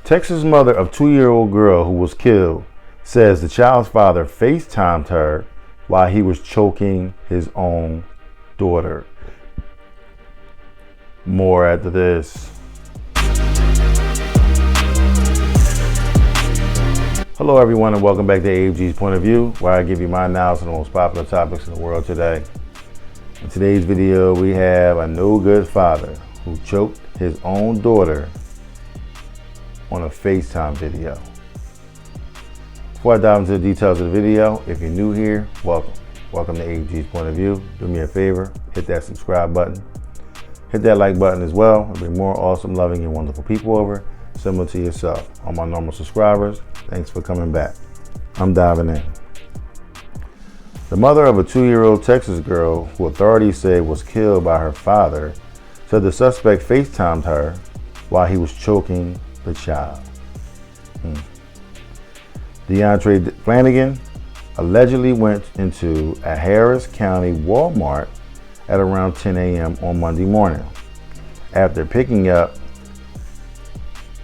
Texas mother of 2-year-old girl who was killed says the child's father FaceTimed her while he was choking his own daughter. More after this. Hello everyone and welcome back to AFG's Point of View, where I give you my analysis on the most popular topics in the world today. In today's video, we have a no good father who choked his own daughter on a FaceTime video. Before I dive into the details of the video, if you're new here, welcome. Welcome to AFG's Point of View. Do me a favor, hit that subscribe button. Hit that like button as well. There'll be more awesome, loving, and wonderful people over, similar to yourself. All my normal subscribers, thanks for coming back. I'm diving in. The mother of a 2-year-old Texas girl who authorities say was killed by her father said the suspect FaceTimed her while he was choking the child. Deontray Flanagan allegedly went into a Harris County Walmart at around 10 a.m. on Monday morning after picking up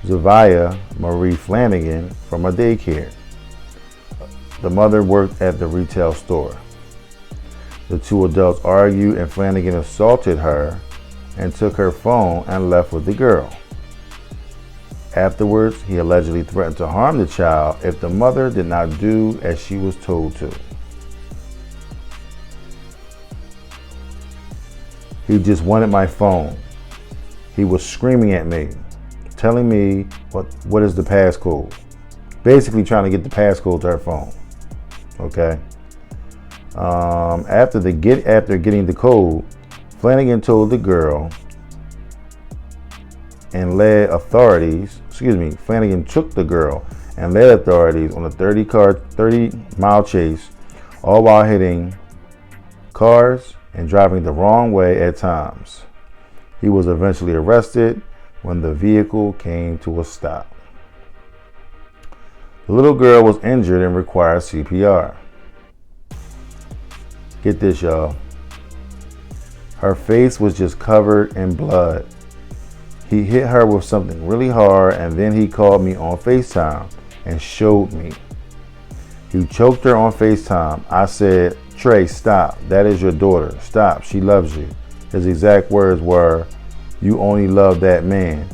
Zevaya Marie Flanagan from a daycare. The mother worked at the retail store. The two adults argued and Flanagan assaulted her and took her phone and left with the girl. Afterwards, he allegedly threatened to harm the child if the mother did not do as she was told to. He just wanted my phone. He was screaming at me, telling me what is the passcode. Basically trying to get the passcode to her phone. Okay. After getting the code, Flanagan told the girl and led authorities, Flanagan took the girl and led authorities on a 30-mile chase, all while hitting cars and driving the wrong way at times. He was eventually arrested when the vehicle came to a stop. The little girl was injured and required CPR. Get this, y'all. Her face was just covered in blood. He hit her with something really hard and then he called me on FaceTime and showed me. He choked her on FaceTime. I said, "Trey, stop. That is your daughter. Stop. She loves you." His exact words were, "You only love that man.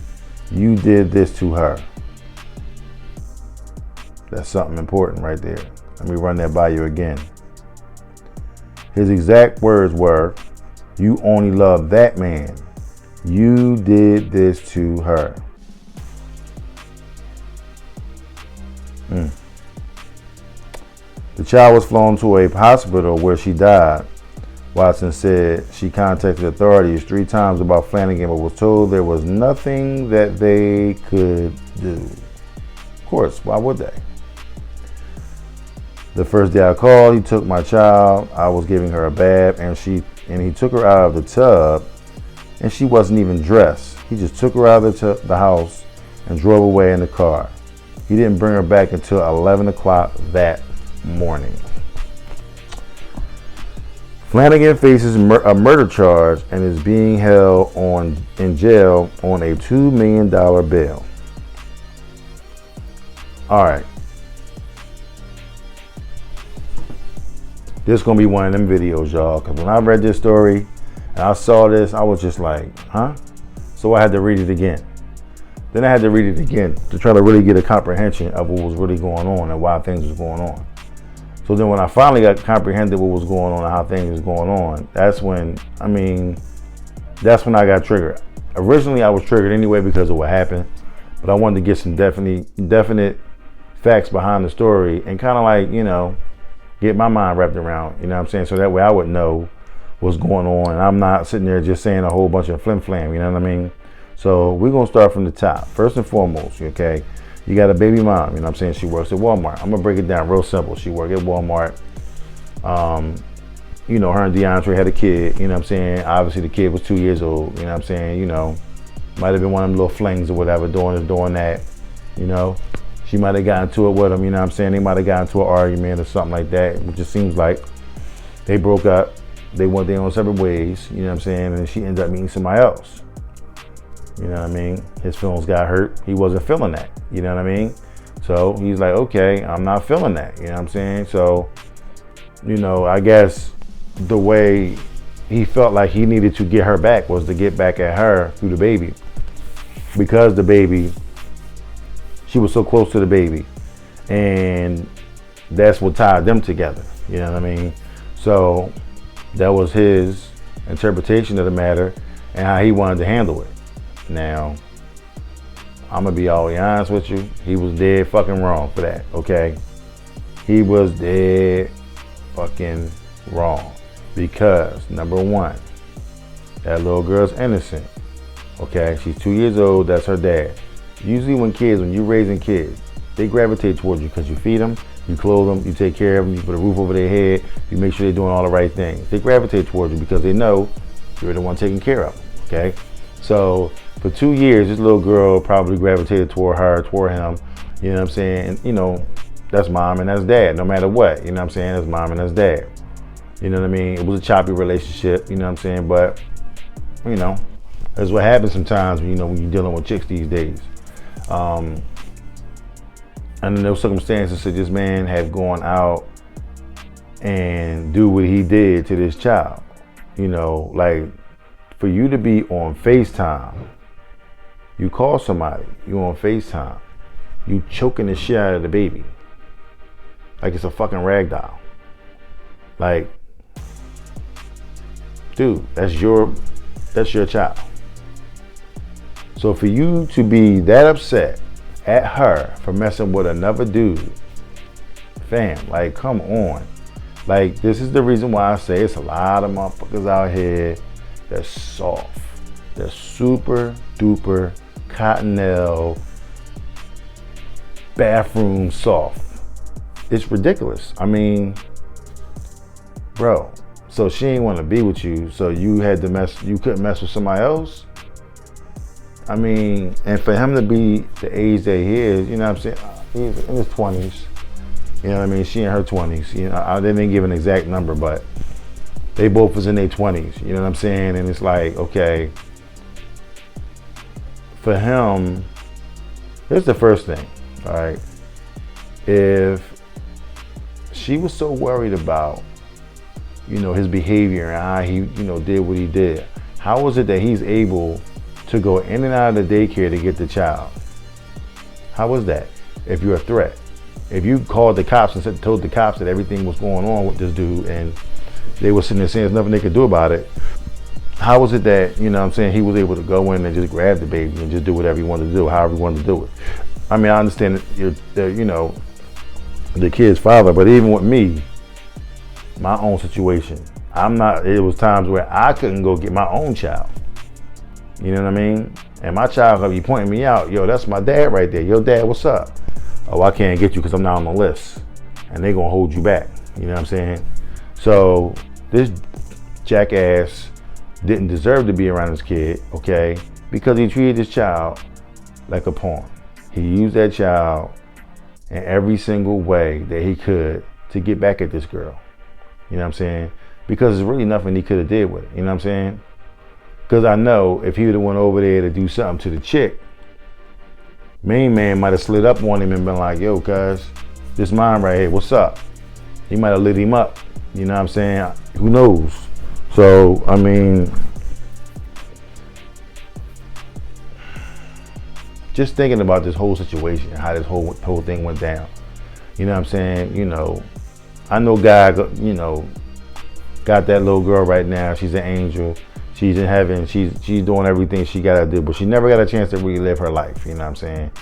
You did this to her." That's something important right there. Let me run that by you again. His exact words were, "You only love that man. You did this to her." The child was flown to a hospital where she died. Watson said she contacted authorities 3 times about Flanagan, but was told there was nothing that they could do. Of course, why would they? The first day I called, he took my child. I was giving her a bath, and he took her out of the tub, and she wasn't even dressed. He just took her out of the house and drove away in the car. He didn't bring her back until 11 o'clock that morning. Flanagan faces a murder charge and is being held in jail on a $2 million bail. All right. This is going to be one of them videos, y'all, because when I read this story and I saw this, I was just like, huh? So I had to read it again. Then I had to read it again to try to really get a comprehension of what was really going on and why things was going on. So then when I finally got comprehended what was going on and how things was going on, that's when I got triggered. Originally, I was triggered anyway because of what happened, but I wanted to get some definite facts behind the story and kind of like, get my mind wrapped around, you know what I'm saying? So that way I would know what's going on and I'm not sitting there just saying a whole bunch of flim-flam, you know what I mean? So we're going to start from the top. First and foremost, okay, you got a baby mom, you know what I'm saying? She works at Walmart. I'm going to break it down real simple. She worked at Walmart. Her and Deontray had a kid, you know what I'm saying? Obviously the kid was 2 years old, you know what I'm saying? Might have been one of them little flings or whatever, doing that, She might have gotten into it with him, you know what I'm saying? They might have gotten into an argument or something like that. It just seems like they broke up. They went their own separate ways, you know what I'm saying? And she ended up meeting somebody else. You know what I mean? His feelings got hurt. He wasn't feeling that. You know what I mean? So he's like, okay, I'm not feeling that. You know what I'm saying? So, you know, I guess the way he felt like he needed to get her back was to get back at her through the baby. Because the baby, she was so close to the baby. And that's what tied them together. You know what I mean? So that was his interpretation of the matter and how he wanted to handle it. Now, I'm gonna be all the way honest with you. He was dead fucking wrong for that, okay? He was dead fucking wrong. Because, number one, that little girl's innocent, okay? She's 2 years old, that's her dad. Usually when you're raising kids, they gravitate towards you because you feed them, you clothe them, you take care of them, you put a roof over their head, you make sure they're doing all the right things. They gravitate towards you because they know you're the one taking care of them, okay? So for 2 years, this little girl probably gravitated toward him, you know what I'm saying? And, you know, that's mom and that's dad, no matter what, you know what I'm saying? That's mom and that's dad. You know what I mean? It was a choppy relationship, you know what I'm saying? But, you know, that's what happens sometimes, when you're dealing with chicks these days. Under those circumstances, so this man had gone out and do what he did to this child. You know, like, for you to be on FaceTime, you call somebody, you on FaceTime, you choking the shit out of the baby like it's a fucking rag doll. Like, dude, that's your child. So for you to be that upset at her for messing with another dude, fam, like, come on. Like, this is the reason why I say it's a lot of motherfuckers out here that's soft. They're super duper cottonelle bathroom soft. It's ridiculous. I mean, bro, so she ain't want to be with you, so you couldn't mess with somebody else? I mean, and for him to be the age that he is, you know what I'm saying? He's in his 20s. You know what I mean? She in her 20s. You know, they didn't give an exact number, but they both was in their 20s. You know what I'm saying? And it's like, okay, for him, here's the first thing, all right? If she was so worried about, you know, his behavior and how he, you know, did what he did, how was it that he's able to go in and out of the daycare to get the child? How was that? If you're a threat, if you called the cops and told the cops that everything was going on with this dude and they were sitting there saying there's nothing they could do about it, how was it that, you know what I'm saying, he was able to go in and just grab the baby and just do whatever he wanted to do, however he wanted to do it? I mean, I understand that you know, the kid's father, but even with me, my own situation, it was times where I couldn't go get my own child. You know what I mean? And my child could be pointing me out, yo, that's my dad right there. Yo, dad, what's up? Oh, I can't get you because I'm not on the list. And they're going to hold you back. You know what I'm saying? So this jackass didn't deserve to be around his kid, okay? Because he treated his child like a pawn. He used that child in every single way that he could to get back at this girl. You know what I'm saying? Because there's really nothing he could have did with it. You know what I'm saying? Because I know if he would have went over there to do something to the chick, main man might have slid up on him and been like, yo, cuz, this mine right here, what's up? He might have lit him up. You know what I'm saying? Who knows? So, I mean, just thinking about this whole situation, how this whole thing went down. You know what I'm saying? You know, I know God, you know, got that little girl right now. She's an angel. She's in heaven. She's doing everything she gotta do, but she never got a chance to really live her life. You know what I'm saying?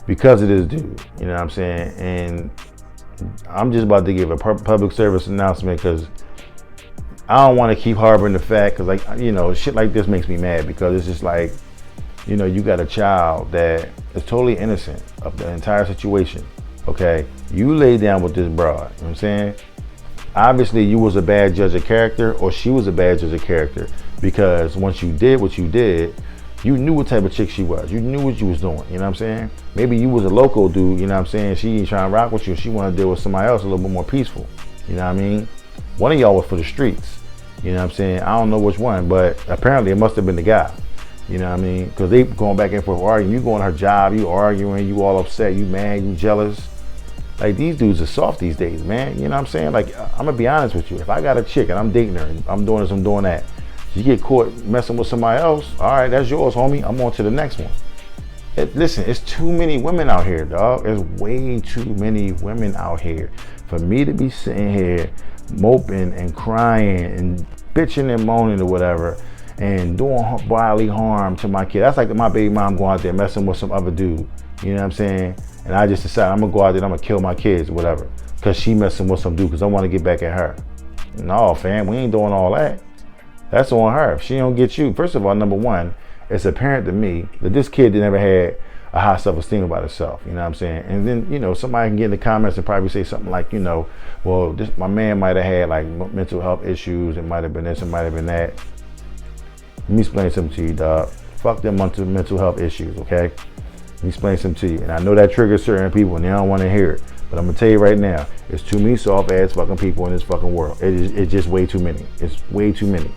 Because of this dude. You know what I'm saying? And I'm just about to give a public service announcement because I don't want to keep harboring the fact, because, like, you know, shit like this makes me mad, because it's just like, you know, you got a child that is totally innocent of the entire situation. Okay, you lay down with this broad. You know what I'm saying? Obviously, you was a bad judge of character, or she was a bad judge of character, because once you did what you did, you knew what type of chick she was. You knew what you was doing. You know what I'm saying? Maybe you was a local dude. You know what I'm saying? She ain't trying to rock with you. She want to deal with somebody else a little bit more peaceful. You know what I mean? One of y'all was for the streets. You know what I'm saying? I don't know which one, but apparently it must have been the guy. You know what I mean? Because they going back and forth arguing. You going to her job, you arguing, you all upset, you mad, you jealous. Like, these dudes are soft these days, man. You know what I'm saying? Like, I'm gonna be honest with you. If I got a chick and I'm dating her and I'm doing this, I'm doing that, you get caught messing with somebody else, all right, that's yours, homie. I'm on to the next one. Listen, it's too many women out here, dog. There's way too many women out here for me to be sitting here moping and crying and bitching and moaning or whatever and doing bodily harm to my kid. That's like my baby mom going out there messing with some other dude. You know what I'm saying? And I just decided I'm gonna go out there and I'm gonna kill my kids or whatever because she messing with some dude because I want to get back at her. No, fam, we ain't doing all that. That's on her. If she don't get you, first of all, number one, it's apparent to me that this kid never had a high self-esteem about herself. You know what I'm saying? And then, you know, somebody can get in the comments and probably say something like, you know, well, my man might have had like mental health issues. It might have been this, it might have been that. Let me explain something to you, dog. Fuck them mental health issues, okay? Let me explain something to you. And I know that triggers certain people and they don't want to hear it. But I'm going to tell you right now, there's too many soft-ass fucking people in this fucking world. It's just way too many. It's way too many.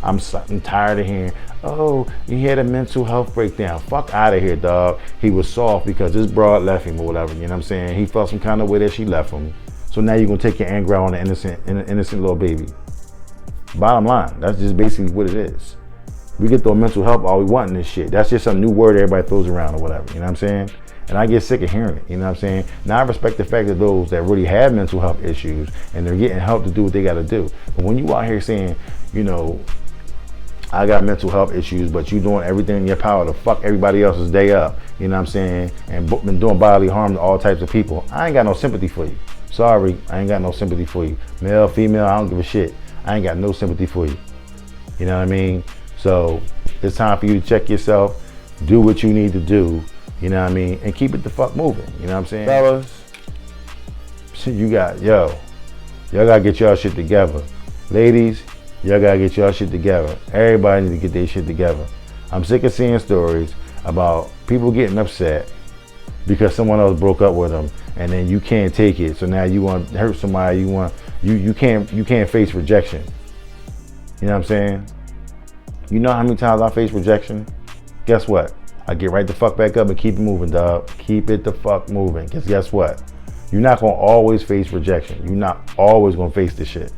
I'm tired of hearing, oh, he had a mental health breakdown. Fuck out of here, dog. He was soft because this broad left him or whatever, you know what I'm saying? He felt some kind of way that she left him. So now you're going to take your anger out on an innocent little baby. Bottom line, that's just basically what it is. We get the mental health all we want in this shit. That's just some new word everybody throws around or whatever, you know what I'm saying? And I get sick of hearing it, you know what I'm saying? Now I respect the fact that those that really have mental health issues and they're getting help to do what they got to do. But when you out here saying, you know, I got mental health issues, but you doing everything in your power to fuck everybody else's day up, you know what I'm saying? And been doing bodily harm to all types of people. I ain't got no sympathy for you. Sorry, I ain't got no sympathy for you. Male, female, I don't give a shit. I ain't got no sympathy for you. You know what I mean? So it's time for you to check yourself, do what you need to do, you know what I mean? And keep it the fuck moving, you know what I'm saying? Fellas, y'all gotta get y'all shit together. Ladies, y'all gotta get y'all shit together. Everybody need to get their shit together. I'm sick of seeing stories about people getting upset because someone else broke up with them, and then you can't take it. So now you want to hurt somebody. You can't face rejection. You know what I'm saying? You know how many times I face rejection? Guess what? I get right the fuck back up and keep it moving, dog. Keep it the fuck moving. Because guess what? You're not gonna always face rejection. You're not always gonna face this shit.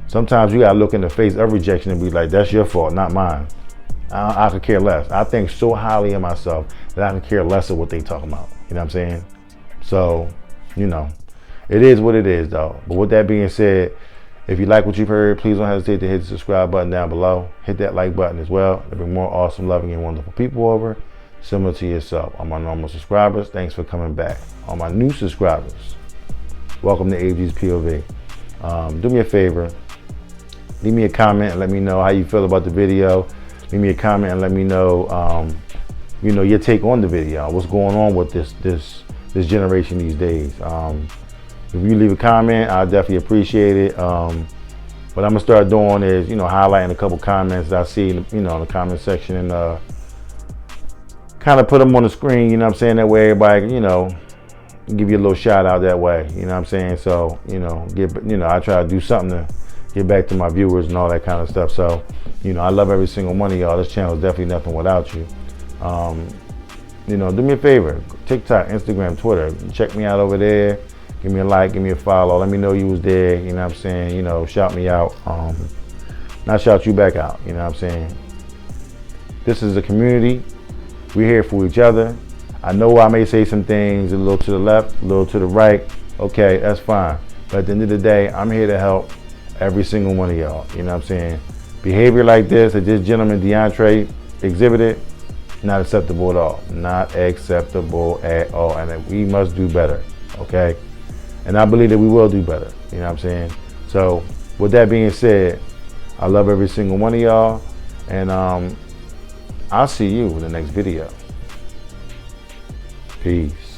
Sometimes you gotta look in the face of rejection and be like, that's your fault, not mine. I could care less. I think so highly of myself that I can care less of what they talking about. You know what I'm saying? So, you know, it is what it is, though. But with that being said, if you like what you've heard, please don't hesitate to hit the subscribe button down below. Hit that like button as well. There'll be more awesome, loving, and wonderful people over, similar to yourself. All my normal subscribers, thanks for coming back. All my new subscribers, welcome to AG's POV. Do me a favor. Leave me a comment and let me know how you feel about the video. Leave me a comment and let me know, you know, your take on the video. What's going on with this generation these days? If you leave a comment, I definitely appreciate it. What I'm gonna start doing is, you know, highlighting a couple comments that I see, you know, in the comment section and kind of put them on the screen. You know what I'm saying? That way, everybody, you know, give you a little shout out that way. You know what I'm saying? So, you know, I try to do something to get back to my viewers and all that kind of stuff. So, you know, I love every single one of y'all. This channel is definitely nothing without you. You know, do me a favor, TikTok, Instagram, Twitter, check me out over there. Give me a like, give me a follow. Let me know you was there, you know what I'm saying? You know, shout me out. Not shout you back out, you know what I'm saying? This is a community. We're here for each other. I know I may say some things a little to the left, a little to the right. Okay, that's fine. But at the end of the day, I'm here to help every single one of y'all, you know what I'm saying? Behavior like this that this gentleman Deontray exhibited, not acceptable at all. Not acceptable at all. And we must do better, okay? And I believe that we will do better, you know what I'm saying? So with that being said, I love every single one of y'all, and I'll see you in the next video. Peace.